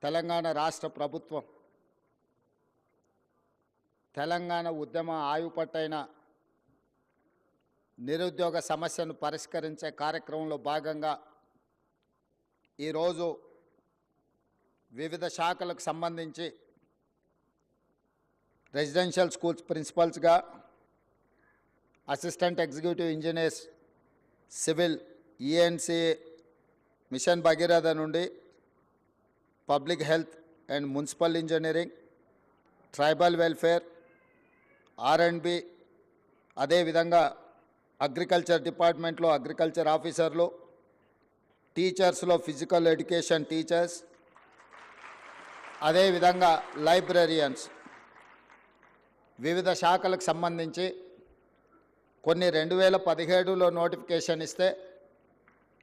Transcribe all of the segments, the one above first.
తెలంగాణ రాష్ట్ర ప్రభుత్వం తెలంగాణ ఉద్యమ ఆయుపట్టైన నిరుద్యోగ సమస్యను పరిష్కరించే కార్యక్రమంలో భాగంగా ఈరోజు వివిధ శాఖలకు సంబంధించి రెసిడెన్షియల్ స్కూల్స్ ప్రిన్సిపల్స్గా assistant executive engineers civil ENC mission Bhagiratha నుండి public health and municipal engineering tribal welfare R and B అదేవిధంగా అగ్రికల్చర్ డిపార్ట్మెంట్లో అగ్రికల్చర్ ఆఫీసర్లు టీచర్స్లో ఫిజికల్ ఎడ్యుకేషన్ టీచర్స్ అదేవిధంగా లైబ్రరియన్స్ వివిధ శాఖలకు సంబంధించి కొన్ని 2017లో నోటిఫికేషన్ ఇస్తే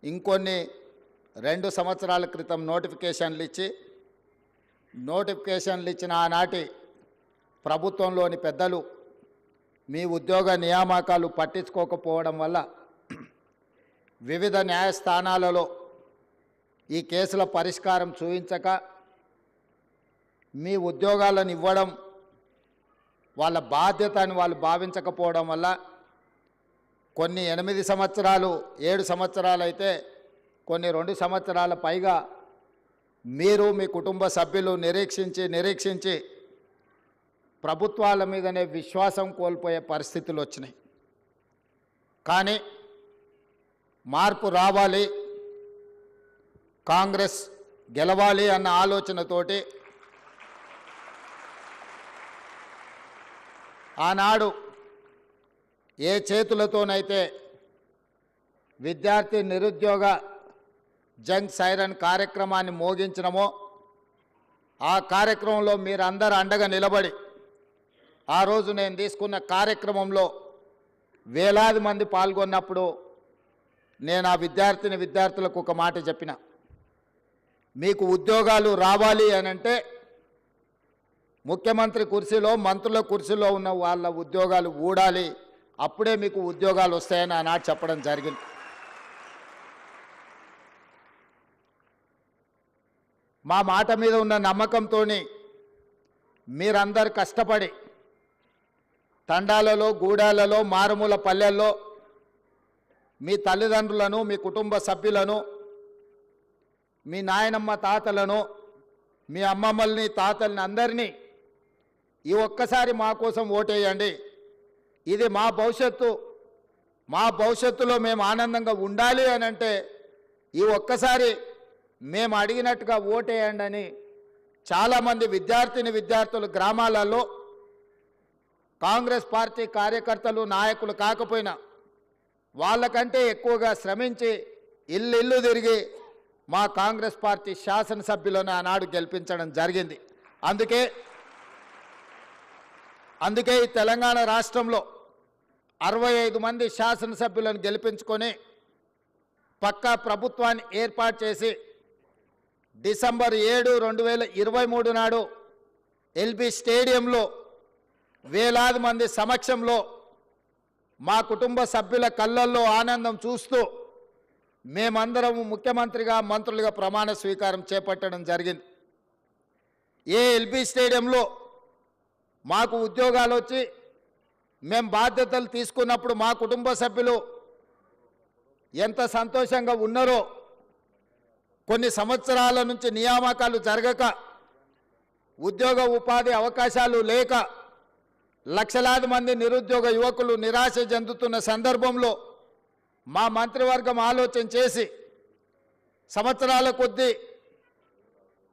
ఇంకొన్ని 2 సంవత్సరాల క్రితం నోటిఫికేషన్లు ఇచ్చిన ఆనాటి ప్రభుత్వంలోని పెద్దలు మీ ఉద్యోగ నియామకాలు పట్టించుకోకపోవడం వల్ల వివిధ న్యాయస్థానాలలో ఈ కేసుల పరిష్కారం చూపించక మీ ఉద్యోగాలను ఇవ్వడం వాళ్ళ బాధ్యత అని వాళ్ళు భావించకపోవడం వల్ల కొన్ని 8 సంవత్సరాలు 7 సంవత్సరాలు అయితే కొన్ని 2 సంవత్సరాల పైగా మీరు మీ కుటుంబ సభ్యులు నిరీక్షించి ప్రభుత్వాల మీదనే విశ్వాసం కోల్పోయే పరిస్థితులు వచ్చినాయి. కానీ మార్పు రావాలి, కాంగ్రెస్ గెలవాలి అన్న ఆలోచనతోటి ఆనాడు ఏ చేతులతోనైతే విద్యార్థి నిరుద్యోగ జంగ్ సైరన్ కార్యక్రమాన్ని మోగించినమో ఆ కార్యక్రమంలో మీరందరూ అండగా నిలబడి ఆ రోజు నేను తీసుకున్న కార్యక్రమంలో వేలాది మంది పాల్గొన్నప్పుడు నేను ఆ విద్యార్థులకు ఒక మాట చెప్పిన, మీకు ఉద్యోగాలు రావాలి అనంటే ముఖ్యమంత్రి కుర్చీలో మంత్రుల కుర్చీలో ఉన్న వాళ్ళ ఉద్యోగాలు ఊడాలి, అప్పుడే మీకు ఉద్యోగాలు వస్తాయని ఆనాడు చెప్పడం జరిగింది. మా మాట మీద ఉన్న నమ్మకంతో మీరందరు కష్టపడి తండాలలో గూడాలలో మారుమూల పల్లెల్లో మీ తల్లిదండ్రులను మీ కుటుంబ సభ్యులను మీ నాయనమ్మ తాతలను మీ అమ్మమ్మల్ని తాతల్ని అందరినీ ఈ ఒక్కసారి మా కోసం ఓటేయండి, ఇది మా భవిష్యత్తులో మేము ఆనందంగా ఉండాలి అని అంటే ఈ ఒక్కసారి మేము అడిగినట్టుగా ఓటేయండి అని చాలామంది విద్యార్థులు గ్రామాలలో కాంగ్రెస్ పార్టీ కార్యకర్తలు నాయకులు కాకపోయినా వాళ్ళకంటే ఎక్కువగా శ్రమించి ఇల్లు తిరిగి మా కాంగ్రెస్ పార్టీ శాసనసభ్యులను ఆనాడు గెలిపించడం జరిగింది. అందుకే ఈ తెలంగాణ రాష్ట్రంలో 65 మంది శాసనసభ్యులను గెలిపించుకొని పక్కా ప్రభుత్వాన్ని ఏర్పాటు చేసి డిసెంబర్ 7, 2023 నాడు ఎల్బీ స్టేడియంలో వేలాది మంది సమక్షంలో మా కుటుంబ సభ్యుల కళ్ళల్లో ఆనందం చూస్తూ మేమందరం ముఖ్యమంత్రిగా మంత్రులుగా ప్రమాణ స్వీకారం చేపట్టడం జరిగింది. ఏ ఎల్బీ స్టేడియంలో మాకు ఉద్యోగాలు వచ్చి మేము బాధ్యతలు తీసుకున్నప్పుడు మా కుటుంబ సభ్యులు ఎంత సంతోషంగా ఉన్నారో, కొన్ని సంవత్సరాల నుంచి నియామకాలు జరగక ఉద్యోగ ఉపాధి అవకాశాలు లేక లక్షలాది మంది నిరుద్యోగ యువకులు నిరాశ చెందుతున్న సందర్భంలో మా మంత్రివర్గం ఆలోచన చేసి సంవత్సరాల కొద్దీ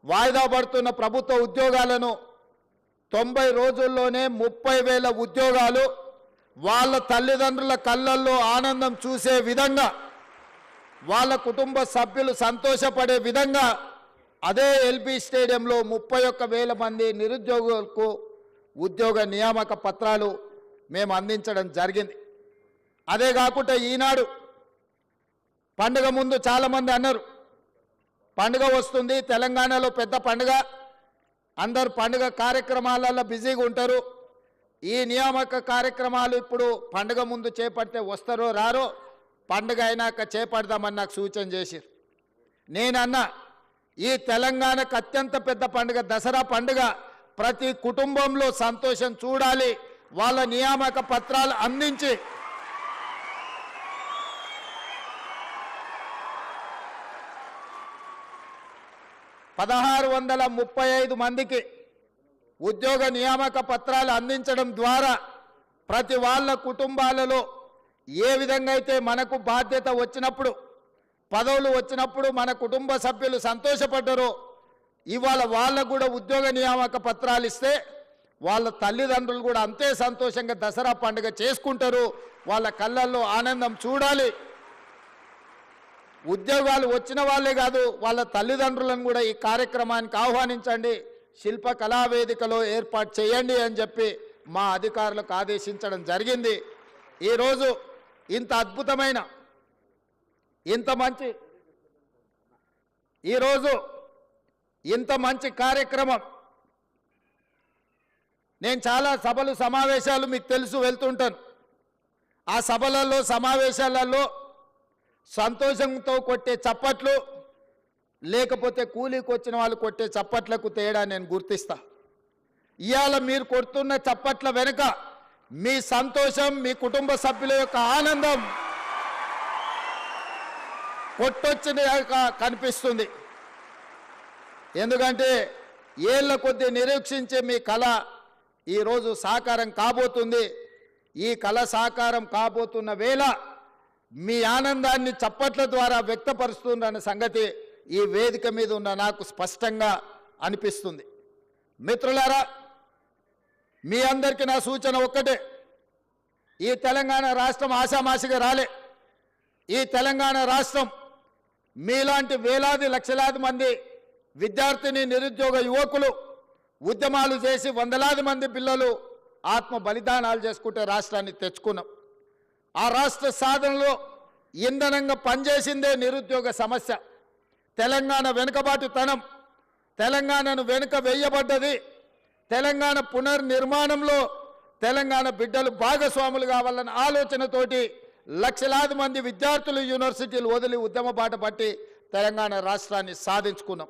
వాయిదా పడుతున్న ప్రభుత్వ ఉద్యోగాలను 90 రోజుల్లోనే 30,000 ఉద్యోగాలు వాళ్ళ తల్లిదండ్రుల కళ్ళల్లో ఆనందం చూసే విధంగా, వాళ్ళ కుటుంబ సభ్యులు సంతోషపడే విధంగా అదే ఎల్బీ స్టేడియంలో 31,000 మంది నిరుద్యోగులకు ఉద్యోగ నియామక పత్రాలు మేము అందించడం జరిగింది. అదే కాకుండా ఈనాడు పండుగ ముందు చాలామంది అన్నారు, పండుగ వస్తుంది, తెలంగాణలో పెద్ద పండుగ, అందరు పండుగ కార్యక్రమాలలో బిజీగా ఉంటారు, ఈ నియామక కార్యక్రమాలు ఇప్పుడు పండుగ ముందు చేపడితే వస్తారో రారో, పండుగ అయినాక చేపడదామని నాకు సూచన చేశారు. నేనన్నా ఈ తెలంగాణకు అత్యంత పెద్ద పండుగ దసరా పండుగ. ప్రతి కుటుంబంలో సంతోషం చూడాలి. వాళ్ళ నియామక పత్రాలు అందించి 1635 మందికి ఉద్యోగ నియామక పత్రాలు అందించడం ద్వారా ప్రతి వాళ్ళ కుటుంబాలలో ఏ విధంగా అయితే మనకు బాధ్యత వచ్చినప్పుడు పదవులు వచ్చినప్పుడు మన కుటుంబ సభ్యులు సంతోషపడ్డారో ఇవాళ వాళ్ళకు కూడా ఉద్యోగ నియామక పత్రాలు ఇస్తే వాళ్ళ తల్లిదండ్రులు కూడా అంతే సంతోషంగా దసరా పండుగ చేసుకుంటారు. వాళ్ళ కళ్ళల్లో ఆనందం చూడాలి. ఉద్యోగాలు వచ్చిన వాళ్ళే కాదు వాళ్ళ తల్లిదండ్రులను కూడా ఈ కార్యక్రమానికి ఆహ్వానించండి, శిల్ప కళావేదికలో ఏర్పాటు చేయండి అని చెప్పి మా అధికారులకు ఆదేశించడం జరిగింది. ఈరోజు ఇంత అద్భుతమైన ఇంత మంచి కార్యక్రమం నేను చాలా సభలు సమావేశాలు మీకు తెలుసు వెళ్తుంటాను. ఆ సభలలో సమావేశాలలో సంతోషంతో కొట్టే చప్పట్లు లేకపోతే కూలీకి వచ్చిన వాళ్ళు కొట్టే చప్పట్లకు తేడా నేను గుర్తిస్తా. ఇవాళ మీరు కొడుతున్న చప్పట్ల వెనుక మీ సంతోషం, మీ కుటుంబ సభ్యుల యొక్క ఆనందం కొట్టొచ్చిన కనిపిస్తుంది. ఎందుకంటే ఏళ్ల కొద్దీ నిరీక్షించే మీ కళ ఈరోజు సాకారం కాబోతుంది. ఈ కళ సాకారం కాబోతున్న వేళ మీ ఆనందాన్ని చప్పట్ల ద్వారా వ్యక్తపరుస్తున్న సంగతి ఈ వేదిక మీద ఉన్న నాకు స్పష్టంగా అనిపిస్తుంది. మిత్రులారా, మీ అందరికీ నా సూచన ఒక్కటే, ఈ తెలంగాణ రాష్ట్రం ఆషామాషిగా రాలే. ఈ తెలంగాణ రాష్ట్రం మీలాంటి వేలాది లక్షలాది మంది విద్యార్థిని నిరుద్యోగ యువకులు ఉద్యమాలు చేసి వందలాది మంది పిల్లలు ఆత్మ బలిదానాలు చేసుకుంటే రాష్ట్రాన్ని తెచ్చుకున్నాం. ఆ రాష్ట్ర సాధనలో ఇంధనంగా పనిచేసిందే నిరుద్యోగ సమస్య. తెలంగాణ వెనుకబాటుతనం, తెలంగాణను వెనుక వేయబడ్డది. తెలంగాణ పునర్నిర్మాణంలో తెలంగాణ బిడ్డలు భాగస్వాములు కావాలన్న ఆలోచనతోటి లక్షలాది మంది విద్యార్థులు యూనివర్సిటీలు వదిలి ఉద్యమ బాట పట్టి తెలంగాణ రాష్ట్రాన్ని సాధించుకున్నాం.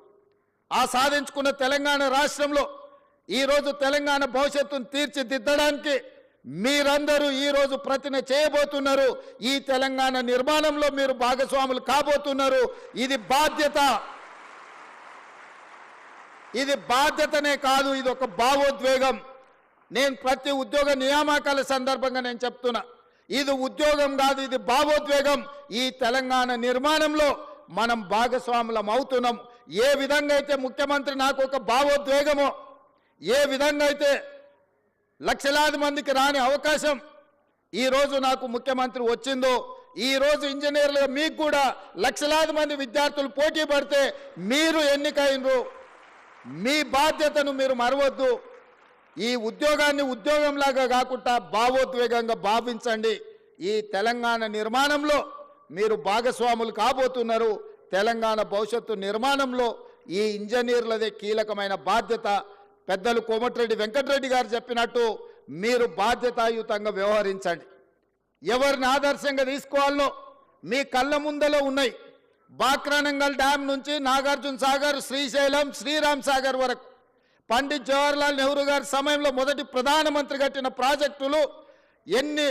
ఆ సాధించుకున్న తెలంగాణ రాష్ట్రంలో ఈరోజు తెలంగాణ భవిష్యత్తును తీర్చిదిద్దడానికి మీరందరూ ఈరోజు ప్రతిన చేయబోతున్నారు. ఈ తెలంగాణ నిర్మాణంలో మీరు భాగస్వాములు కాబోతున్నారు. ఇది బాధ్యత. ఇది బాధ్యతనే కాదు, ఇది ఒక భావోద్వేగం. నేను ప్రతి ఉద్యోగ నియామకాల సందర్భంగా నేను చెప్తున్నా, ఇది ఉద్యోగం కాదు, ఇది భావోద్వేగం. ఈ తెలంగాణ నిర్మాణంలో మనం భాగస్వాములం అవుతున్నాం. ఏ విధంగా అయితే ముఖ్యమంత్రి నాకు ఒక భావోద్వేగమో, ఏ విధంగా అయితే లక్షలాది మందికి రాని అవకాశం ఈరోజు నాకు ముఖ్యమంత్రి వచ్చిందో, ఈరోజు ఇంజనీర్లుగా మీకు కూడా లక్షలాది మంది విద్యార్థులు పోటీ పడితే మీరు ఎన్నికైనరు. మీ బాధ్యతను మీరు మరవద్దు. ఈ ఉద్యోగాన్ని ఉద్యోగంలాగా కాకుండా భావోద్వేగంగా భావించండి. ఈ తెలంగాణ నిర్మాణంలో మీరు భాగస్వాములు కాబోతున్నారు. తెలంగాణ భవిష్యత్తు నిర్మాణంలో ఈ ఇంజనీర్లదే కీలకమైన బాధ్యత. పెద్దలు కోమటిరెడ్డి వెంకటరెడ్డి గారు చెప్పినట్టు మీరు బాధ్యతాయుతంగా వ్యవహరించండి. ఎవరిని ఆదర్శంగా తీసుకోవాలో మీ కళ్ళ ముందలో ఉన్నాయి. బాక్రానంగల్ డ్యామ్ నుంచి నాగార్జున సాగర్, శ్రీశైలం, శ్రీరామ్ సాగర్ వరకు పండిత్ జవహర్లాల్ నెహ్రూ గారి సమయంలో మొదటి ప్రధానమంత్రి కట్టిన ప్రాజెక్టులు ఎన్ని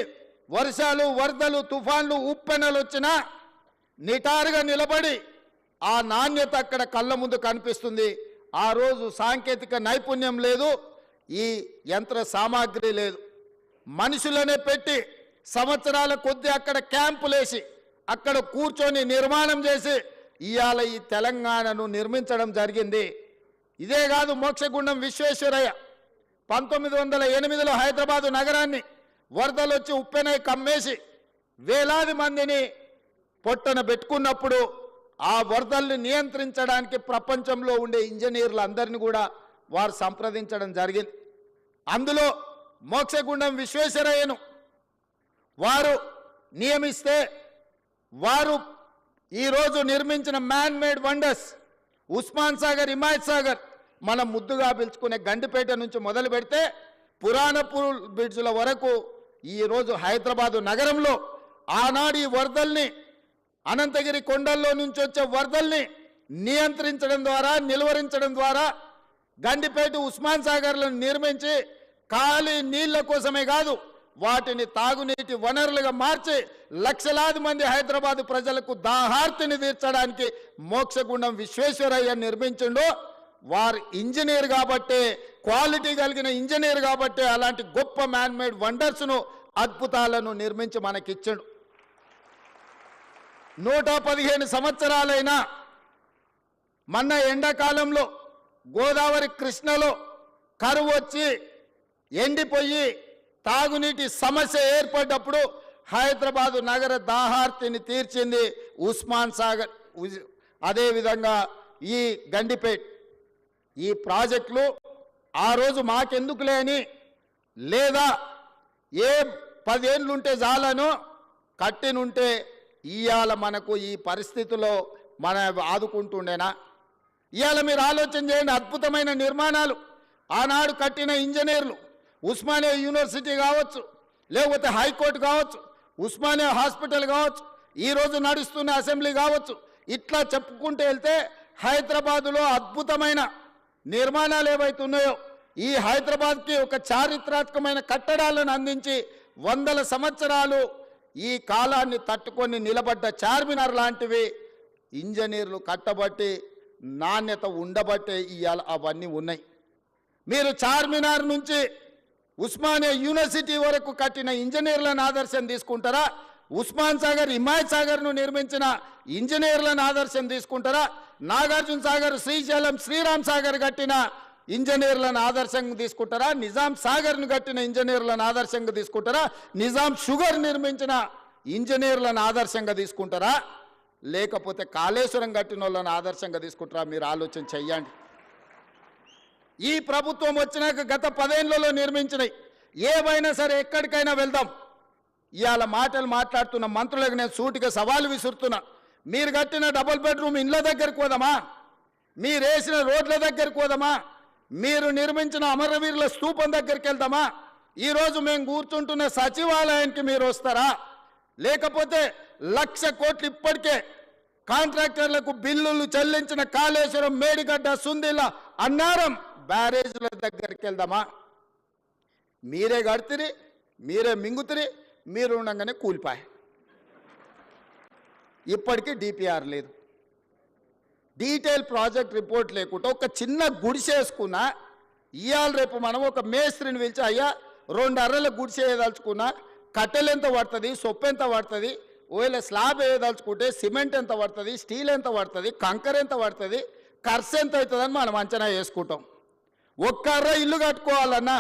వర్షాలు, వరదలు, తుఫాన్లు, ఉప్పెనలు వచ్చినా నిటారుగా నిలబడి ఆ నాణ్యత అక్కడ కళ్ళ ముందు కనిపిస్తుంది. ఆ రోజు సాంకేతిక నైపుణ్యం లేదు, ఈ యంత్ర సామాగ్రి లేదు. మనుషులనే పెట్టి సంవత్సరాల కొద్దీ అక్కడ క్యాంపులేసి అక్కడ కూర్చొని నిర్మాణం చేసి ఇవాళ ఈ తెలంగాణను నిర్మించడం జరిగింది. ఇదే కాదు, మోక్షగుండం విశ్వేశ్వరయ్య 1908లో హైదరాబాదు నగరాన్ని వరదలు వచ్చి ఉప్పెనై కమ్మేసి వేలాది మందిని పొట్టన పెట్టుకున్నప్పుడు ఆ వరదల్ని నియంత్రించడానికి ప్రపంచంలో ఉండే ఇంజనీర్లందరినీ కూడా వారు సంప్రదించడం జరిగింది. అందులో మోక్షగుండం విశ్వేశ్వరయ్యను వారు నియమిస్తే వారు ఈరోజు నిర్మించిన man made wonders Osman Sagar, Himayat Sagar, మనం ముద్దుగా పిలుచుకునే గండిపేట నుంచి మొదలు పెడితే పురాణపూర్ బ్రిడ్జ్ల వరకు ఈరోజు హైదరాబాదు నగరంలో ఆనాడు ఈ వరదల్ని, అనంతగిరి కొండల్లో నుంచి వచ్చే వరదల్ని నియంత్రించడం ద్వారా, నిలువరించడం ద్వారా గండిపేట ఉస్మాన్ సాగర్లను నిర్మించి ఖాళీ నీళ్ల కోసమే కాదు, వాటిని తాగునీటి వనరులుగా మార్చి లక్షలాది మంది హైదరాబాద్ ప్రజలకు దాహార్తిని తీర్చడానికి మోక్షగుండం విశ్వేశ్వరయ్య నిర్మించిండో. వారు ఇంజనీర్ కాబట్టే, క్వాలిటీ కలిగిన ఇంజనీర్ కాబట్టే అలాంటి గొప్ప మ్యాన్మేడ్ వండర్స్ను, అద్భుతాలను నిర్మించి మనకిచ్చిండు. 115 సంవత్సరాలైనా మొన్న ఎండాకాలంలో గోదావరి కృష్ణలో కరువు వచ్చి ఎండిపోయి తాగునీటి సమస్య ఏర్పడ్డప్పుడు హైదరాబాదు నగర దాహార్తిని తీర్చింది ఉస్మాన్ సాగర్. అదేవిధంగా ఈ గండిపేట్ ఈ ప్రాజెక్టులు ఆ రోజు మాకెందుకులే అని, లేదా ఏ 10 ఏళ్ళుంటే చాలను కట్టినుంటే ఇవాళ మనకు ఈ పరిస్థితిలో మన ఆదుకుంటుండేనా? ఇవాళ మీరు ఆలోచన చేయండి. అద్భుతమైన నిర్మాణాలు ఆనాడు కట్టిన ఇంజనీర్లు, ఉస్మానియా యూనివర్సిటీ కావచ్చు, లేకపోతే హైకోర్టు కావచ్చు, ఉస్మానియా హాస్పిటల్ కావచ్చు, ఈరోజు నడుస్తున్న అసెంబ్లీ కావచ్చు, ఇట్లా చెప్పుకుంటూ వెళ్తే హైదరాబాదులో అద్భుతమైన నిర్మాణాలు ఏవైతున్నాయో, ఈ హైదరాబాద్కి ఒక చారిత్రాత్మకమైన కట్టడాలను అందించి 100 సంవత్సరాలు ఈ కాలాన్ని తట్టుకొని నిలబడ్డ చార్మినార్ లాంటివి ఇంజనీర్లు కట్టబట్టి, నాణ్యత ఉండబట్టే ఇవాళ అవన్నీ ఉన్నాయి. మీరు చార్మినార్ నుంచి ఉస్మానియా యూనివర్సిటీ వరకు కట్టిన ఇంజనీర్లను ఆదర్శం తీసుకుంటారా? ఉస్మాన్ సాగర్, హిమాయత్ సాగర్ను నిర్మించిన ఇంజనీర్లను ఆదర్శం తీసుకుంటారా? నాగార్జున సాగర్, శ్రీశైలం, శ్రీరామ్ సాగర్ కట్టిన ఇంజనీర్లను ఆదర్శంగా తీసుకుంటారా? నిజాం సాగర్ను కట్టిన ఇంజనీర్లను ఆదర్శంగా తీసుకుంటారా? నిజాం షుగర్ నిర్మించిన ఇంజనీర్లను ఆదర్శంగా తీసుకుంటారా? లేకపోతే కాళేశ్వరం కట్టిన వాళ్ళని ఆదర్శంగా తీసుకుంటారా? మీరు ఆలోచన చెయ్యండి. ఈ ప్రభుత్వం వచ్చినాక గత 10 ఏళ్లలో నిర్మించినవి ఏవైనా సరే ఎక్కడికైనా వెళ్దాం. ఇవాళ మాటలు మాట్లాడుతున్న మంత్రులకు నేను సూటిగా సవాలు విసురుతున్నా. మీరు కట్టిన డబుల్ బెడ్రూమ్ ఇండ్ల దగ్గరికి పోదామా? మీరు వేసిన రోడ్ల దగ్గరికి పోదామా? మీరు నిర్మించిన అమరవీరుల స్తూపం దగ్గరికి వెళ్దామా? ఈరోజు మేము కూర్చుంటున్న సచివాలయానికి మీరు వస్తారా? లేకపోతే 1,00,000 కోట్లు ఇప్పటికే కాంట్రాక్టర్లకు బిల్లులు చెల్లించిన కాళేశ్వరం, మేడిగడ్డ, సుందిల, అన్నారం బ్యారేజ్ల దగ్గరికి వెళ్దామా? మీరే కడితిరి, మీరే మింగుతిరి, మీరు ఉండగానే కూలిపాయి. ఇప్పటికీ డిపిఆర్ లేదు, డీటెయిల్ ప్రాజెక్ట్ రిపోర్ట్ లేకుండా ఒక చిన్న గుడిసేసుకున్నా ఇవాళ రేపు మనం ఒక మేస్త్రిని పిలిచి, అయ్యా 2 అర్రల గుడిసే వేయదలుచుకున్నా కట్టెలు ఎంత పడుతుంది, సొప్పు ఎంత పడుతుంది, ఒకవేళ స్లాబ్ వేయదలుచుకుంటే సిమెంట్ ఎంత పడుతుంది, స్టీల్ ఎంత పడుతుంది, కంకర ఎంత పడుతుంది, ఖర్చు ఎంత అవుతుందని మనం అంచనా వేసుకుంటాం. ఒక్క అర్ర ఇల్లు కట్టుకోవాలన్నా,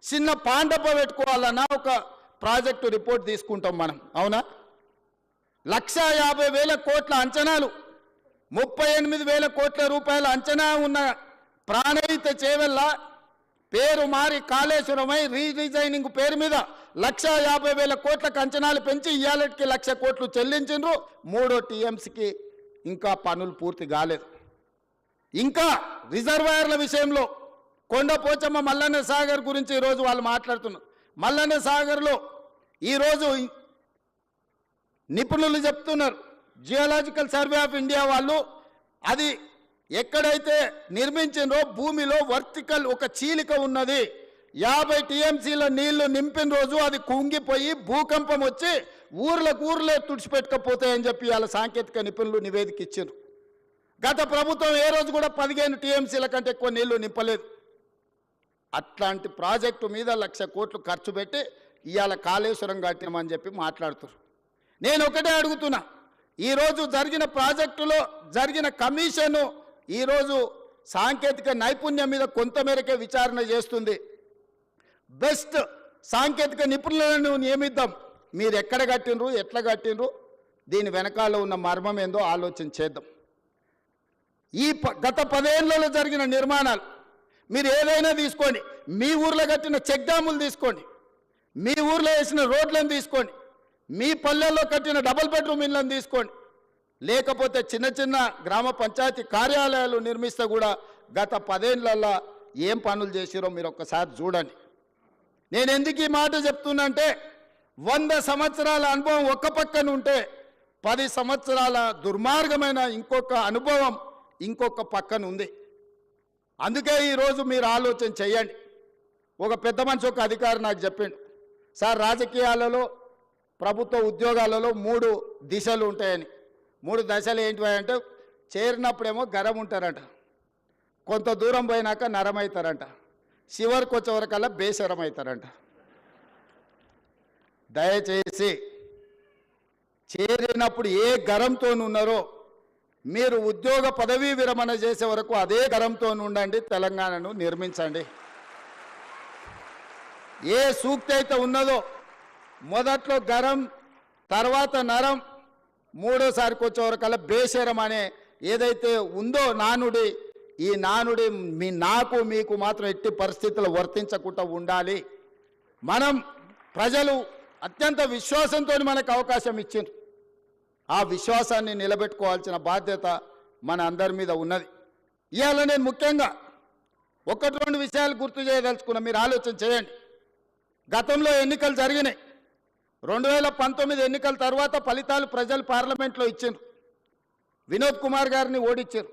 చిన్న పాండప పెట్టుకోవాలన్నా ఒక ప్రాజెక్టు రిపోర్ట్ తీసుకుంటాం మనం, అవునా? 1,50,000 కోట్ల అంచనాలు, 38,000 కోట్ల రూపాయల అంచనా ఉన్న ప్రాణహిత చేవెళ్ళ పేరు మారి కాళేశ్వరమై రీడిజైనింగ్ పేరు మీద 1,50,000 కోట్లకు అంచనాలు పెంచి ఇవాళకి 1,00,000 కోట్లు చెల్లించిండ్రు. 3వ టీఎంసీకి ఇంకా పనులు పూర్తి కాలేదు. ఇంకా రిజర్వాయర్ల విషయంలో కొండపోచమ్మ, మల్లన్న సాగర్ గురించి ఈరోజు వాళ్ళు మాట్లాడుతున్నారు. మల్లన్న సాగర్లో ఈరోజు నిపుణులు చెప్తున్నారు, జియోలాజికల్ సర్వే ఆఫ్ ఇండియా వాళ్ళు, అది ఎక్కడైతే నిర్మించినో భూమిలో వర్టికల్ ఒక చీలిక ఉన్నది. 50 టీఎంసీల నీళ్లు నింపిన రోజు అది కుంగిపోయి భూకంపం వచ్చి ఊర్లే తుడిచిపెట్టకపోతాయని చెప్పి వాళ్ళ సాంకేతిక నిపుణులు నివేదిక ఇచ్చారు. గత ప్రభుత్వం ఏ రోజు కూడా 15 టీఎంసీల కంటే ఎక్కువ నీళ్లు నింపలేదు. అట్లాంటి ప్రాజెక్టు మీద 1,00,000 కోట్లు ఖర్చు పెట్టి ఇవాళ కాళేశ్వరం కట్టినామని చెప్పి మాట్లాడుతారు. నేను ఒకటే అడుగుతున్నా, ఈరోజు జరిగిన ప్రాజెక్టులో జరిగిన కమిషను ఈరోజు సాంకేతిక నైపుణ్యం మీద కొంతమేరకే విచారణ చేస్తుంది. బెస్ట్ సాంకేతిక నిపుణులను నియమిద్దాం. మీరు ఎక్కడ కట్టినరు, ఎట్లా కట్టినరు, దీని వెనకాల ఉన్న మర్మం ఏందో ఆలోచన చేద్దాం. ఈ గత 10 ఏళ్లలో జరిగిన నిర్మాణాలు మీరు ఏదైనా తీసుకోండి, మీ ఊర్లో కట్టిన చెక్ డ్యాములు తీసుకోండి, మీ ఊర్లో వేసిన రోడ్లను తీసుకోండి, మీ పల్లెల్లో కట్టిన డబుల్ బెడ్రూమ్ ఇళ్లను తీసుకోండి, లేకపోతే చిన్న చిన్న గ్రామ పంచాయతీ కార్యాలయాలు నిర్మిస్తే కూడా గత 10 ఏళ్లలో ఏం పనులు చేసిరో మీరు ఒక్కసారి చూడండి. నేను ఎందుకు ఈ మాట చెప్తున్నంటే 100 సంవత్సరాల అనుభవం ఒక్క పక్కన ఉంటే 10 సంవత్సరాల దుర్మార్గమైన ఇంకొక అనుభవం ఇంకొక పక్కన ఉంది. అందుకే ఈరోజు మీరు ఆలోచన చేయండి. ఒక పెద్ద మనిషి ఒక అధికారి నాకు చెప్పిండు, సార్ రాజకీయాలలో ప్రభుత్వ ఉద్యోగాలలో 3 దిశలు ఉంటాయని. 3 దశలు ఏంటివి అంటే చేరినప్పుడేమో గరం ఉంటారంట, కొంత దూరం పోయినాక నరమవుతారంట, చివరికి వచ్చేవరకల్లా బేసరం అవుతారంట. దయచేసి చేరినప్పుడు ఏ గరంతో ఉన్నారో మీరు ఉద్యోగ పదవీ విరమణ చేసే వరకు అదే గరంతో ఉండండి, తెలంగాణను నిర్మించండి. ఏ సూక్తి అయితే ఉన్నదో మొదట్లో గరం, తర్వాత నరం, మూడోసారికి వచ్చేవరకల్లా బేషరం అనే ఏదైతే ఉందో నానుడి, ఈ నానుడి నాకు మీకు మాత్రం ఎట్టి పరిస్థితుల్లో వర్తించకుండా ఉండాలి. మనం ప్రజలు అత్యంత విశ్వాసంతో మనకు అవకాశం ఇచ్చిండ్రు, ఆ విశ్వాసాన్ని నిలబెట్టుకోవాల్సిన బాధ్యత మన అందరి మీద ఉన్నది. ఇవాళ నేను ముఖ్యంగా 1-2 విషయాలు గుర్తు చేయదలుచుకున్నా, మీరు ఆలోచన చేయండి. గతంలో ఎన్నికలు జరిగినాయి. 2019 ఎన్నికల తర్వాత ఫలితాలు ప్రజలు పార్లమెంట్లో ఇచ్చిండ్రు. వినోద్ కుమార్ గారిని ఓడించారు,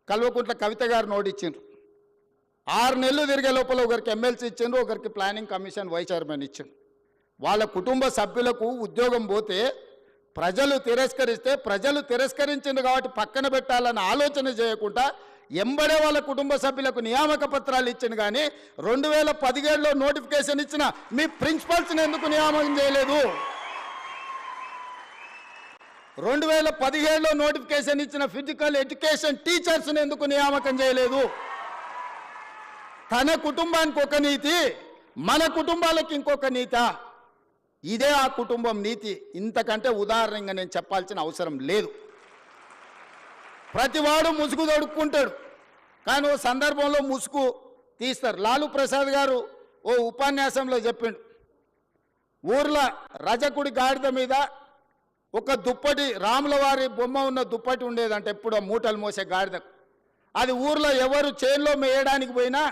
కల్వకుంట్ల కవిత గారిని ఓడించారు. 6 నెలలు తిరిగే లోపల ఒకరికి ఎమ్మెల్సీ ఇచ్చిండ్రు, ఒకరికి ప్లానింగ్ కమిషన్ వైస్ చైర్మన్ ఇచ్చిండ్రు. వాళ్ళ కుటుంబ సభ్యులకు ఉద్యోగం పోతే ప్రజలు తిరస్కరిస్తే, ప్రజలు తిరస్కరించింది కాబట్టి పక్కన పెట్టాలన్న ఆలోచన చేయకుండా ఎంబడే వాళ్ళ కుటుంబ సభ్యులకు నియామక పత్రాలు ఇచ్చింది. కానీ 2017లో నోటిఫికేషన్ ఇచ్చిన మీ ప్రిన్సిపల్స్ని ఎందుకు నియామకం చేయలేదు? 2017లో నోటిఫికేషన్ ఇచ్చిన ఫిజికల్ ఎడ్యుకేషన్ టీచర్స్ని ఎందుకు నియామకం చేయలేదు? తన కుటుంబానికి ఒక నీతి, మన కుటుంబాలకు ఇంకొక నీతి. ఇదే ఆ కుటుంబం నీతి. ఇంతకంటే ఉదాహరణగా నేను చెప్పాల్సిన అవసరం లేదు. ప్రతివాడు ముసుగు తొడుక్కుంటాడు, కానీ ఓ సందర్భంలో ముసుగు తీస్తారు. లాలూ ప్రసాద్ గారు ఓ ఉపన్యాసంలో చెప్పిండు, ఊర్లో రజకుడి గాడిద మీద ఒక దుప్పటి, రాముల వారి బొమ్మ ఉన్న దుప్పటి ఉండేదంటే ఎప్పుడో మూటలు మోసే గాడిద. అది ఊర్లో ఎవరు చేనులో మేయడానికి పోయినా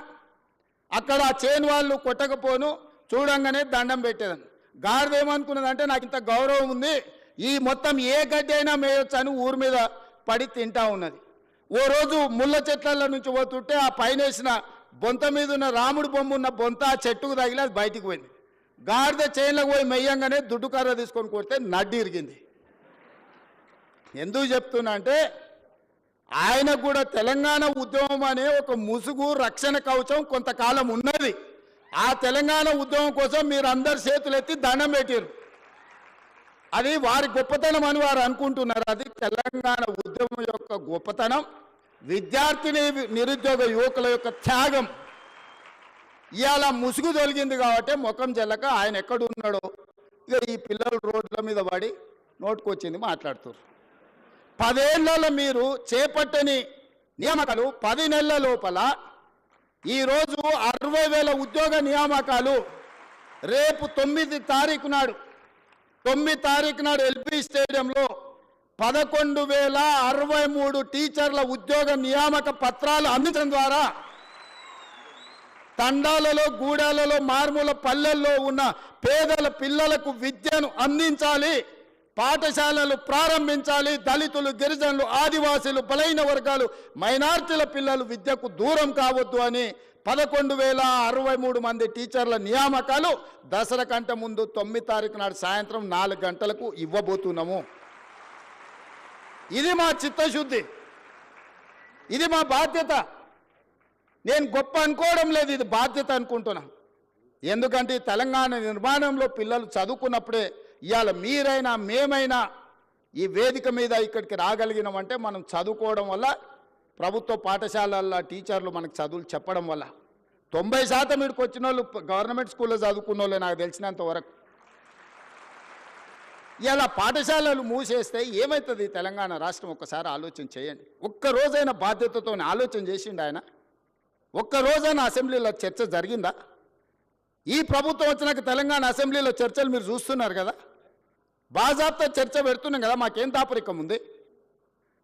అక్కడ ఆ చేను వాళ్ళు కొట్టకపోను చూడంగానే దండం పెట్టేదని. గాడిద ఏమనుకున్నదంటే నాకు ఇంత గౌరవం ఉంది, ఈ మొత్తం ఏ గడ్డి అయినా మేయొచ్చు అని ఊరి మీద పడి తింటా ఉన్నది. ఓ రోజు ముళ్ళ చెట్ల నుంచి పోతుంటే ఆ పైన వేసిన బొంత మీద ఉన్న రాముడు బొమ్మ ఉన్న బొంత ఆ చెట్టుకు తగిలి అది బయటికి పోయింది. గాడిద చేనులకు పోయి మెయ్యంగానే దుడ్డు కర్ర తీసుకొని కొడితే నడ్డి ఇరిగింది. ఎందుకు చెప్తున్నా అంటే ఆయన కూడా తెలంగాణ ఉద్యమం అనే ఒక ముసుగు, రక్షణ కవచం కొంతకాలం ఉన్నది. ఆ తెలంగాణ ఉద్యమం కోసం మీరు అందరు చేతులు ఎత్తి దండం పెట్టారు. అది వారి గొప్పతనం అని వారు అనుకుంటున్నారు. అది తెలంగాణ ఉద్యమం యొక్క గొప్పతనం, విద్యార్థిని నిరుద్యోగ యువకుల యొక్క త్యాగం. ఇవాళ ముసుగు తొలగింది కాబట్టి ముఖం జల్లక ఆయన ఎక్కడున్నాడో ఇక ఈ పిల్లలు రోడ్ల మీద పడి నోటుకొచ్చింది మాట్లాడుతారు. 10 ఏళ్లలో మీరు చేపట్టని నియామకాలు 10 నెలల లోపల ఈరోజు 60,000 ఉద్యోగ నియామకాలు. రేపు 9 తారీఖు నాడు ఎల్బీ స్టేడియంలో 11,063 టీచర్ల ఉద్యోగ నియామక పత్రాలు అందించడం ద్వారా తండాలలో, గూడాలలో, మారుమూల పల్లెల్లో ఉన్న పేదల పిల్లలకు విద్యను అందించాలి, పాఠశాలలు ప్రారంభించాలి. దళితులు, గిరిజనులు, ఆదివాసీలు, బలైన వర్గాలు, మైనార్టీల పిల్లలు విద్యకు దూరం కావద్దు అని 11,063 మంది టీచర్ల నియామకాలు దసరా కంటే ముందు 9 తారీఖు నాడు సాయంత్రం 4 గంటలకు ఇవ్వబోతున్నాము. ఇది మా చిత్తశుద్ధి, ఇది మా బాధ్యత. నేను గొప్ప అనుకోవడం లేదు, ఇది బాధ్యత అనుకుంటున్నా. ఎందుకంటే తెలంగాణ నిర్మాణంలో పిల్లలు చదువుకున్నప్పుడే ఇవాళ మీరైనా మేమైనా ఈ వేదిక మీద ఇక్కడికి రాగలిగినామంటే మనం చదువుకోవడం వల్ల, ప్రభుత్వ పాఠశాలల్లో టీచర్లు మనకు చదువులు చెప్పడం వల్ల. 90% ఇక్కడికి వచ్చిన వాళ్ళు గవర్నమెంట్ స్కూల్లో చదువుకున్న వాళ్ళు నాకు తెలిసినంత వరకు. ఇలా పాఠశాలలు మూసేస్తే ఏమవుతుంది తెలంగాణ రాష్ట్రం? ఒక్కసారి ఆలోచన చేయండి. ఒక్కరోజైనా బాధ్యతతో ఆలోచన చేసిండు ఆయన? ఒక్కరోజైనా అసెంబ్లీలో చర్చ జరిగిందా? ఈ ప్రభుత్వం వచ్చినాక తెలంగాణ అసెంబ్లీలో చర్చలు మీరు చూస్తున్నారు కదా, బాజాబ్తా చర్చ పెడుతున్నాం కదా, మాకేం దాపరికం ఉంది?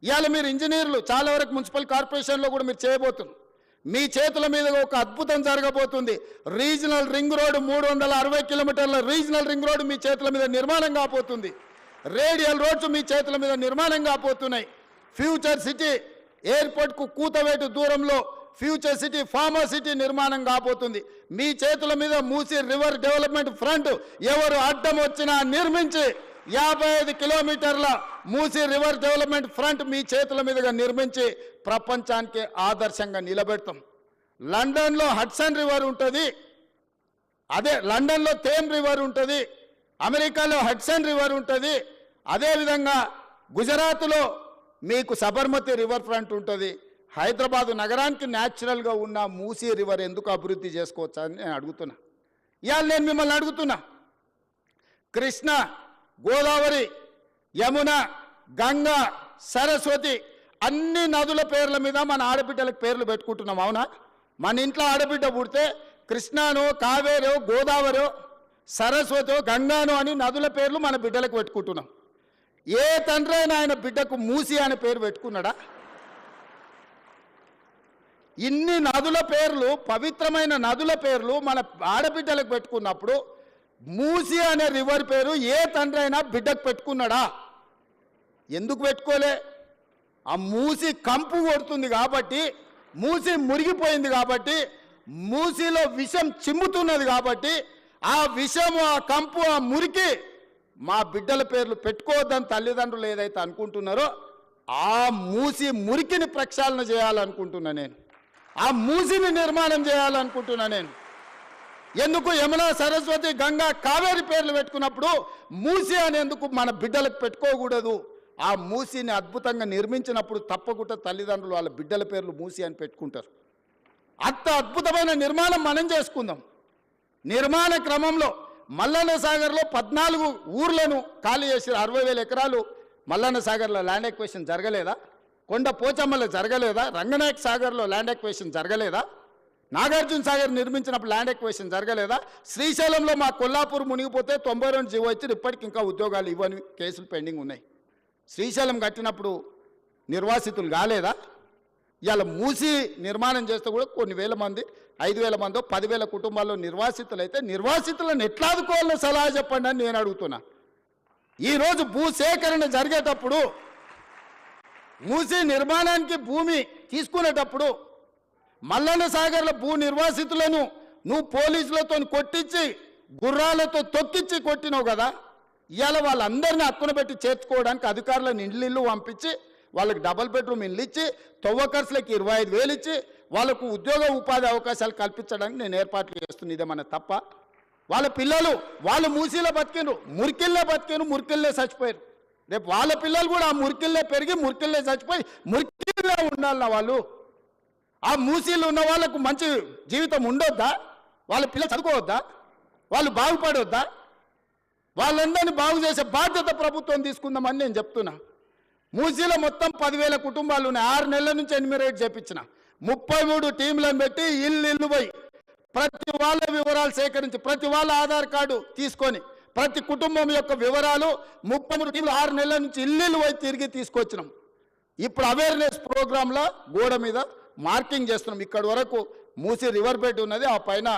ఇవాళ మీరు ఇంజనీర్లు చాలా వరకు మున్సిపల్ కార్పొరేషన్లో కూడా మీరు చేయబోతున్నారు. మీ చేతుల మీద ఒక అద్భుతం జరగబోతుంది. రీజనల్ రింగ్ రోడ్, 360 కిలోమీటర్ల రీజనల్ రింగ్ రోడ్ మీ చేతుల మీద నిర్మాణం కాబోతుంది. రేడియల్ రోడ్స్ మీ చేతుల మీద నిర్మాణం కాబోతున్నాయి. ఫ్యూచర్ సిటీ ఎయిర్పోర్ట్కు కూతవేటు దూరంలో ఫ్యూచర్ సిటీ ఫార్మా సిటీ నిర్మాణం కాబోతుంది. మీ చేతుల మీద మూసి రివర్ డెవలప్మెంట్ ఫ్రంట్ ఎవరు అడ్డం వచ్చినా నిర్మించి 55 కిలోమీటర్ల మూసి రివర్ డెవలప్మెంట్ ఫ్రంట్ మీ చేతుల మీదుగా నిర్మించి ప్రపంచానికి ఆదర్శంగా నిలబెడతాం. లండన్లో హడ్సన్ రివర్ ఉంటుంది, అదే లండన్లో థేమ్ రివర్ ఉంటుంది, అమెరికాలో హడ్సన్ రివర్ ఉంటుంది, అదేవిధంగా గుజరాత్లో మీకు సబర్మతి రివర్ ఫ్రంట్ ఉంటుంది. హైదరాబాదు నగరానికి న్యాచురల్గా ఉన్న మూసీ రివర్ ఎందుకు అభివృద్ధి చేసుకోవచ్చా అని నేను అడుగుతున్నా. ఇవాళ నేను మిమ్మల్ని అడుగుతున్నా, కృష్ణ, గోదావరి, యమున, గంగా, సరస్వతి అన్ని నదుల పేర్ల మీద మన ఆడబిడ్డలకు పేర్లు పెట్టుకుంటున్నాం, అవునా? మన ఇంట్లో ఆడబిడ్డ పుడితే కృష్ణానో, కావేరో, గోదావరో, సరస్వతో, గంగానో అని నదుల పేర్లు మన బిడ్డలకు పెట్టుకుంటున్నాం. ఏ తండ్రి అయినా ఆయన బిడ్డకు మూసి అనే పేరు పెట్టుకున్నాడా? ఇన్ని నదుల పేర్లు, పవిత్రమైన నదుల పేర్లు మన ఆడబిడ్డలకు పెట్టుకున్నప్పుడు మూసి అనే రివర్ పేరు ఏ తండ్రి అయినా బిడ్డకు పెట్టుకున్నాడా? ఎందుకు పెట్టుకోలే? ఆ మూసి కంపు కొడుతుంది కాబట్టి, మూసి మురిగిపోయింది కాబట్టి, మూసిలో విషం చిమ్ముతున్నది కాబట్టి, ఆ విషము, ఆ కంపు, ఆ మురికి మా బిడ్డల పేర్లు పెట్టుకోవద్దని తల్లిదండ్రులు ఏదైతే అనుకుంటున్నారో ఆ మూసి మురికిని ప్రక్షాళన చేయాలనుకుంటున్నా నేను. ఆ మూసిని నిర్మాణం చేయాలనుకుంటున్నా నేను. ఎందుకు యమున, సరస్వతి, గంగా, కావేరి పేర్లు పెట్టుకున్నప్పుడు మూసి అనేందుకు మన బిడ్డలకు పెట్టుకోకూడదు? ఆ మూసిని అద్భుతంగా నిర్మించినప్పుడు తప్పకుండా తల్లిదండ్రులు వాళ్ళ బిడ్డల పేర్లు మూసి అని పెట్టుకుంటారు. అంత అద్భుతమైన నిర్మాణం మనం చేసుకుందాం. నిర్మాణ క్రమంలో మల్లన్న సాగర్లో 14 ఊర్లను ఖాళీ చేసి 60,000 ఎకరాలు మల్లన్న సాగర్లో ల్యాండ్ ఎక్వేషన్ జరగలేదా? కొండ పోచమ్మలో జరగలేదా? రంగనాయక సాగర్లో ల్యాండ్ ఎక్వేషన్ జరగలేదా? నాగార్జున సాగర్ నిర్మించినప్పుడు ల్యాండ్ ఎక్వేషన్ జరగలేదా? శ్రీశైలంలో మా కొల్లాపూర్ మునిగిపోతే 92 జీవో ఇచ్చి ఇప్పటికి ఇంకా ఉద్యోగాలు ఇవ్వని కేసులు పెండింగ్ ఉన్నాయి. శ్రీశైలం కట్టినప్పుడు నిర్వాసితులు కాలేదా? ఇవాళ మూసి నిర్మాణం చేస్తే కూడా కొన్ని వేల మంది, 5,000 మందో 10,000 కుటుంబాల్లో నిర్వాసితులు అయితే నిర్వాసితులను ఎట్లా ఆదుకోవాలో సలహా చెప్పండి అని నేను అడుగుతున్నా. ఈరోజు భూసేకరణ జరిగేటప్పుడు, మూసి నిర్మాణానికి భూమి తీసుకునేటప్పుడు మల్లన్న సాగర్ల భూ నిర్వాసితులను నువ్వు పోలీసులతో కొట్టించి, గుర్రాలతో తొక్కించి కొట్టినావు కదా. ఇవాళ వాళ్ళందరినీ హక్కున పెట్టి చేర్చుకోవడానికి అధికారులను ఇళ్ళు పంపించి వాళ్ళకి డబుల్ బెడ్రూమ్ ఇల్లు ఇచ్చి, తవ్వకర్సులకు 25,000 ఇచ్చి వాళ్ళకు ఉద్యోగ ఉపాధి అవకాశాలు కల్పించడానికి నేను ఏర్పాట్లు చేస్తున్నా. ఇదేమన్నా తప్ప? వాళ్ళ పిల్లలు వాళ్ళు మూసీలో బతికిను, మురికిల్లే బతికిను, మురికిల్లే చచ్చిపోయారు. రేపు వాళ్ళ పిల్లలు కూడా ఆ మురికిల్లే పెరిగి మురికిల్లే చచ్చిపోయి మురికిల్లే ఉండాలన్న వాళ్ళు. ఆ మూసీలు ఉన్న వాళ్ళకు మంచి జీవితం ఉండొద్దా? వాళ్ళ పిల్లలు చదువుకోవద్దా? వాళ్ళు బాగుపడొద్దా? వాళ్ళందరినీ బాగు చేసే బాధ్యత ప్రభుత్వం తీసుకుందామని నేను చెప్తున్నా. మూసీలో మొత్తం 10,000 కుటుంబాలు ఉన్నాయి. 6 నెలల నుంచి ఎన్యూమరేట్ చేయించిన 33 టీంలను పెట్టి ఇల్లు పోయి ప్రతి వాళ్ళ వివరాలు సేకరించి, ప్రతి వాళ్ళ ఆధార్ కార్డు తీసుకొని, ప్రతి కుటుంబం యొక్క వివరాలు 33 టీంలు 6 నెలల నుంచి ఇల్లు పోయి తిరిగి తీసుకొచ్చినాం. ఇప్పుడు అవేర్నెస్ ప్రోగ్రాంలో గోడ మీద మార్కింగ్ చేస్తున్నాం. ఇక్కడ వరకు మూసి రివర్ బెడ్ ఉన్నది, ఆ పైన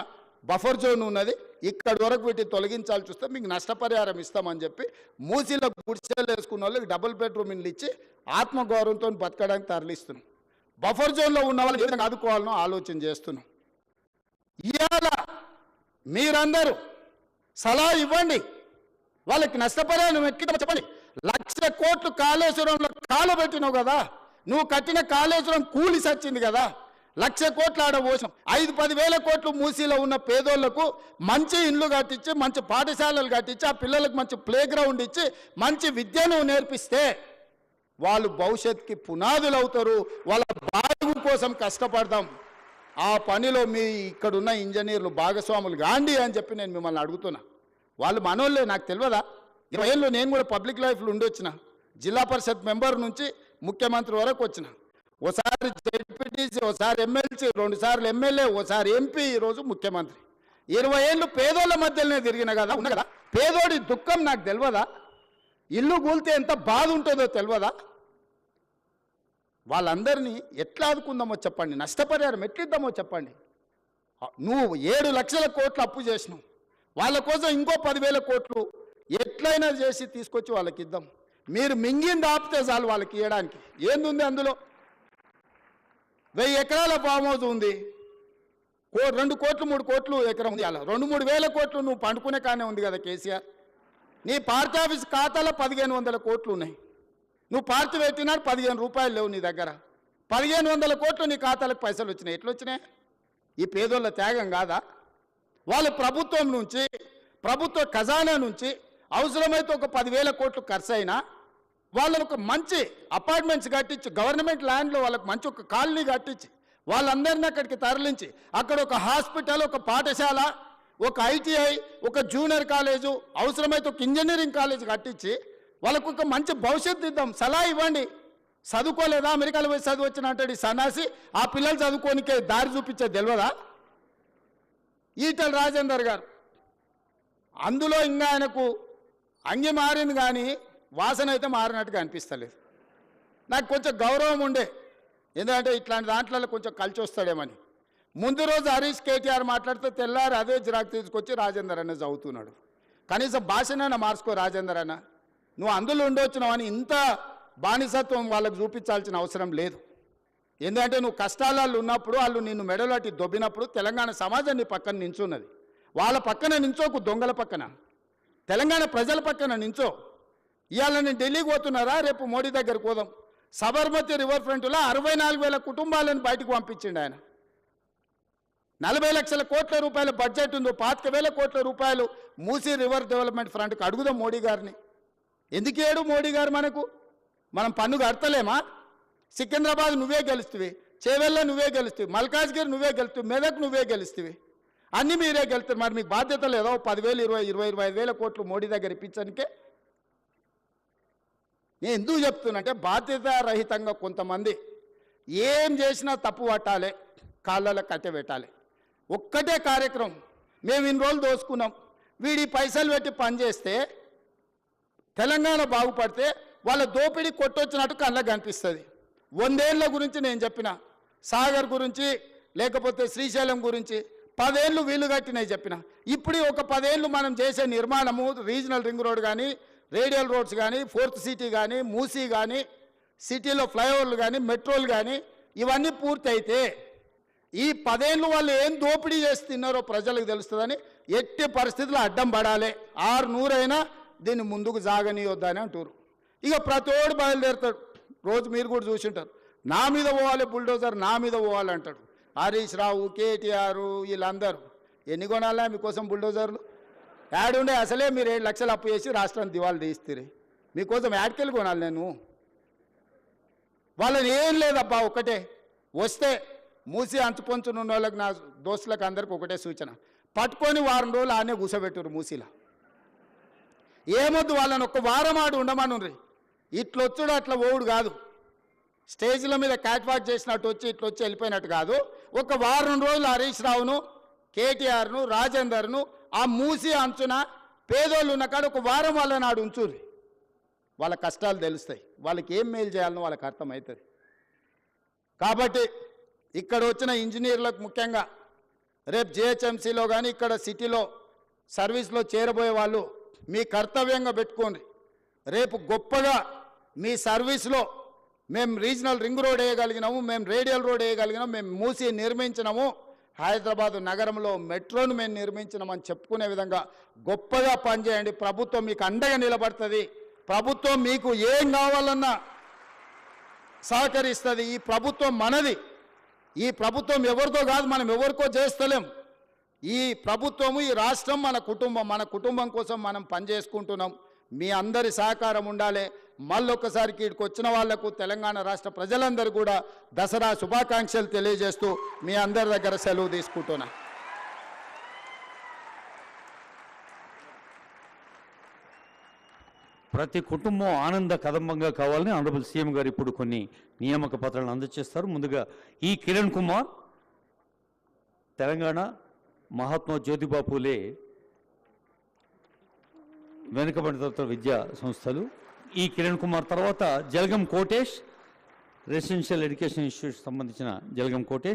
బఫర్ జోన్ ఉన్నది, ఇక్కడి వరకు వీటిని తొలగించాల్సి వస్తే మీకు నష్టపరిహారం ఇస్తామని చెప్పి మూసీలో గుడిసెలు వేసుకున్న వాళ్ళకి డబుల్ బెడ్రూమ్ ఇల్లు ఇచ్చి ఆత్మగౌరవంతో బతకడానికి తరలిస్తున్నాం. బఫర్ జోన్లో ఉన్న వాళ్ళు ఏ విధంగా ఆదుకోవాలనో ఆలోచన చేస్తున్నాం. ఇవాళ మీరందరూ సలహా ఇవ్వండి, వాళ్ళకి నష్టపరిహారం ఎట్లా చెప్పండి. 1,00,000 కోట్లు కాళేశ్వరంలో కాలబెట్టినావు కదా, నువ్వు కట్టిన కాళేశ్వరం కూలి సచ్చింది కదా, 1,00,000 కోట్లు ఆడ పోసాం. 5-10 వేల కోట్లు మూసీలో ఉన్న పేదోళ్లకు మంచి ఇండ్లు కట్టించి, మంచి పాఠశాలలు కట్టించి, ఆ పిల్లలకు మంచి ప్లే గ్రౌండ్ ఇచ్చి, మంచి విద్యను నేర్పిస్తే వాళ్ళు భవిష్యత్తుకి పునాదులు అవుతారు. వాళ్ళ బాగు కోసం కష్టపడదాం. ఆ పనిలో మీ ఇక్కడున్న ఇంజనీర్లు భాగస్వాములు గాండి అని చెప్పి నేను మిమ్మల్ని అడుగుతున్నా. వాళ్ళు మనోళ్ళే, నాకు తెలియదా? 20 ఏళ్ళు నేను కూడా పబ్లిక్ లైఫ్లో ఉండి జిల్లా పరిషత్ మెంబర్ నుంచి ముఖ్యమంత్రి వరకు వచ్చిన. ఓసారి జెడ్పీటీసీ, ఓసారి ఎమ్మెల్సీ, 2 సార్లు ఎమ్మెల్యే, ఓసారి ఎంపీ, ఈరోజు ముఖ్యమంత్రి. 20 ఏళ్ళు పేదోళ్ళ మధ్యలోనే తిరిగిన కదా, ఉన్నా కదా. పేదోడి దుఃఖం నాకు తెలియదా? ఇల్లు కూలితే ఎంత బాధ ఉంటుందో తెలియదా? వాళ్ళందరినీ ఎట్లా ఆదుకుందామో చెప్పండి, నష్టపరిహారం ఎట్లిద్దామో చెప్పండి. నువ్వు 7 లక్షల కోట్లు అప్పు చేసినావు, వాళ్ళ కోసం ఇంకో 10,000 కోట్లు ఎట్లయినా చేసి తీసుకొచ్చి వాళ్ళకి ఇద్దాం. మీరు మింగింది ఆపితే చాలు వాళ్ళకి ఇవ్వడానికి. ఏంది అందులో? 1000 ఎకరాల ఫామ్ హౌస్ ఉంది, 2 కోట్లు 3 కోట్లు ఎకరం ఉంది. అలా 2-3 వేల కోట్లు నువ్వు పండుకునే కానే ఉంది కదా కేసీఆర్. నీ పార్టీ ఆఫీస్ ఖాతాలో 1500 కోట్లు ఉన్నాయి. నువ్వు పార్టీ పెట్టినా 15 రూపాయలు లేవు నీ దగ్గర. 1500 కోట్లు నీ ఖాతాలకు పైసలు వచ్చినాయి. ఎట్లా వచ్చినాయి? ఈ పేదోళ్ళ త్యాగం కాదా? వాళ్ళు ప్రభుత్వం నుంచి, ప్రభుత్వ ఖజానా నుంచి అవసరమైతే ఒక 10,000 కోట్లు ఖర్చు అయినా వాళ్ళకు ఒక మంచి అపార్ట్మెంట్స్ కట్టించి, గవర్నమెంట్ ల్యాండ్లో వాళ్ళకి మంచి ఒక కాలనీ కట్టించి, వాళ్ళందరినీ అక్కడికి తరలించి, అక్కడ ఒక హాస్పిటల్, ఒక పాఠశాల, ఒక ఐటీఐ, ఒక జూనియర్ కాలేజు, అవసరమైతే ఒక ఇంజనీరింగ్ కాలేజ్ కట్టించి వాళ్ళకు ఒక మంచి భవిష్యత్తు ఇద్దాం. సలహా ఇవ్వండి. చదువుకోలేదా? అమెరికాలో పోయి చదువు వచ్చిన అంటాడు సన్నాసి. ఆ పిల్లలు చదువుకోనికే దారి చూపించేది తెలియదా? ఈటల రాజేందర్ గారు అందులో ఇంకా ఆయనకు అంగి మారింది కానీ వాసన అయితే మారినట్టుగా అనిపిస్తలేదు. నాకు కొంచెం గౌరవం ఉండే, ఎందుకంటే ఇట్లాంటి దాంట్లో కొంచెం కలిసి వస్తాడేమని. ముందు రోజు హరీష్ కేటీఆర్ మాట్లాడితే తెల్లారి అదే జిరాక్ తీసుకొచ్చి రాజేందర్ అన్న చదువుతున్నాడు. కనీసం భాషనైనా మార్చుకో రాజేందర్ అన్న. నువ్వు అందులో ఉండొచ్చినావని ఇంత బానిసత్వం వాళ్ళకు చూపించాల్సిన అవసరం లేదు. ఎందుకంటే నువ్వు కష్టాలలో ఉన్నప్పుడు వాళ్ళు నిన్ను మెడలోటి దొబ్బినప్పుడు తెలంగాణ సమాజం నీ పక్కన నించున్నది. వాళ్ళ పక్కన నించోకు, దొంగల పక్కన, తెలంగాణ ప్రజల పక్కన నించో. ఇవాళ నేను ఢిల్లీకి పోతున్నారా, రేపు మోడీ దగ్గరికి పోదాం. సబర్మతి రివర్ ఫ్రంట్లో 64,000 కుటుంబాలను బయటకు పంపించిండు ఆయన. 40 లక్షల కోట్ల రూపాయల బడ్జెట్ ఉందో, 25,000 కోట్ల రూపాయలు మూసీ రివర్ డెవలప్మెంట్ ఫ్రంట్కి అడుగుదాం మోడీ గారిని. ఎందుకేడు మోడీ గారు మనకు? మనం పన్ను కడతలేమా? సికింద్రాబాద్ నువ్వే గెలుస్తువి, చేవెళ్ళ నువ్వే గెలుస్తువి, మల్కాజ్గిరి నువ్వే గెలుస్తువి, మెదక్ నువ్వే గెలుస్తువి, అన్నీ మీరే గెలుస్తారు. మరి మీకు బాధ్యత లేదా? 10,000, 20,000, 25,000 కోట్లు మోడీ దగ్గర ఇప్పించడానికే. నేను ఎందుకు చెప్తున్నంటే బాధ్యత రహితంగా కొంతమంది ఏం చేసినా తప్పు పట్టాలి, కాళ్ళలో కట్టె పెట్టాలి. ఒక్కటే కార్యక్రమం, మేము ఇన్ని రోజులు దోసుకున్నాం, వీడి పైసలు పెట్టి పనిచేస్తే తెలంగాణ బాగుపడితే వాళ్ళ దోపిడీ కొట్టొచ్చినట్టు కళ్ళకు కనిపిస్తుంది. 100 ఏళ్ళ గురించి నేను చెప్పిన, సాగర్ గురించి లేకపోతే శ్రీశైలం గురించి 10 ఏళ్ళు వీలు కట్టినవి చెప్పిన. ఇప్పుడు ఒక 10 ఏళ్ళు మనం చేసే నిర్మాణము, రీజనల్ రింగ్ రోడ్ కానీ, రేడియల్ రోడ్స్ కానీ, 4th సిటీ కానీ, మూసీ కానీ, సిటీలో ఫ్లైఓవర్లు కానీ, మెట్రోలు కానీ, ఇవన్నీ పూర్తి అయితే ఈ 10 ఏళ్ళు వాళ్ళు ఏం దోపిడీ చేసి తిన్నారో ప్రజలకు తెలుస్తుందని ఎట్టి పరిస్థితుల్లో అడ్డం పడాలి. 600 అయినా దీన్ని ముందుకు సాగనీయొద్దని అంటారు. ఇక ప్రతోడు బయలుదేరుతాడు. రోజు మీరు కూడా చూసింటారు, నా మీద పోవాలి బుల్డోజర్, నా మీద పోవాలి అంటాడు. హరీష్ రావు, కేటీఆర్, వీళ్ళందరూ ఎన్ని కొనాలా మీకోసం బుల్డోజర్లు? యాడుండే అసలే మీరు 7 లక్షలు అప్పు చేసి రాష్ట్రాన్ని దివాళి తీస్తారు. మీకోసం యాడ్కెళ్ళి కొనాలి నేను? వాళ్ళని ఏం లేదబ్బా, ఒక్కటే వస్తే మూసి అంచుపంచునున్న వాళ్ళకి, నా దోస్తులకు అందరికి ఒకటే సూచన, పట్టుకొని వారం రోజులు ఆనే కూర్చోబెట్టురు మూసీలో. ఏమొద్దు, వాళ్ళని ఒక్క వారం ఆడు ఉండమనుండ్రి. ఇట్లొచ్చుడు అట్లా ఓవుడు కాదు, స్టేజ్ల మీద క్యాట్ వాక్ చేసినట్టు వచ్చి ఇట్లొచ్చి వెళ్ళిపోయినట్టు కాదు. ఒక వారం రోజులు హరీష్ రావును, కేటీఆర్ను, రాజేందర్ను ఆ మూసి అంచున పేదోళ్ళు ఉన్న కాడ ఒక వారం వాళ్ళని ఆడు ఉంచుర్రి. వాళ్ళ కష్టాలు తెలుస్తాయి, వాళ్ళకి ఏం మేలు చేయాలనో వాళ్ళకి అర్థమవుతుంది. కాబట్టి ఇక్కడ వచ్చిన ఇంజనీర్లకు ముఖ్యంగా రేపు జిహెచ్ఎంసీలో కానీ ఇక్కడ సిటీలో సర్వీస్లో చేరబోయే వాళ్ళు మీ కర్తవ్యంగా పెట్టుకోండి. రేపు గొప్పగా మీ సర్వీస్లో మేము రీజనల్ రింగ్ రోడ్ వేయగలిగినాము, మేము రేడియల్ రోడ్ వేయగలిగినాము, మేము మూసి నిర్మించినాము, హైదరాబాదు నగరంలో మెట్రోను మేము నిర్మించినామని చెప్పుకునే విధంగా గొప్పగా పనిచేయండి. ప్రభుత్వం మీకు అండగా నిలబడుతుంది. ప్రభుత్వం మీకు ఏం కావాలన్నా సహకరిస్తుంది. ఈ ప్రభుత్వం మనది. ఈ ప్రభుత్వం ఎవరితో కాదు, మనం ఎవరికో చేస్తలేం. ఈ ప్రభుత్వము, ఈ రాష్ట్రం మన కుటుంబం. మన కుటుంబం కోసం మనం పనిచేసుకుంటున్నాం. మీ అందరి సహకారం ఉండాలి. మళ్ళొక్కసారికి ఇక్కడికి వచ్చిన వాళ్లకు తెలంగాణ రాష్ట్ర ప్రజలందరూ కూడా దసరా శుభాకాంక్షలు తెలియజేస్తూ మీ అందరి దగ్గర సెలవు తీసుకుంటున్నా. ప్రతి కుటుంబం ఆనంద కదంబంగా కావాలని ఆనరబుల్ సీఎం గారు ఇప్పుడు కొన్ని నియామక పత్రాలను అందజేస్తారు. ముందుగా ఈ కిరణ్ కుమార్ తెలంగాణ మహాత్మా జ్యోతిబా పూలే వెనుకబడిన తరగతుల విద్యా సంస్థలు. ఈ కిరణ్ కుమార్ తర్వాత Jalagam Kotesh residential education institute సంబంధించిన జలగం కోటేష్.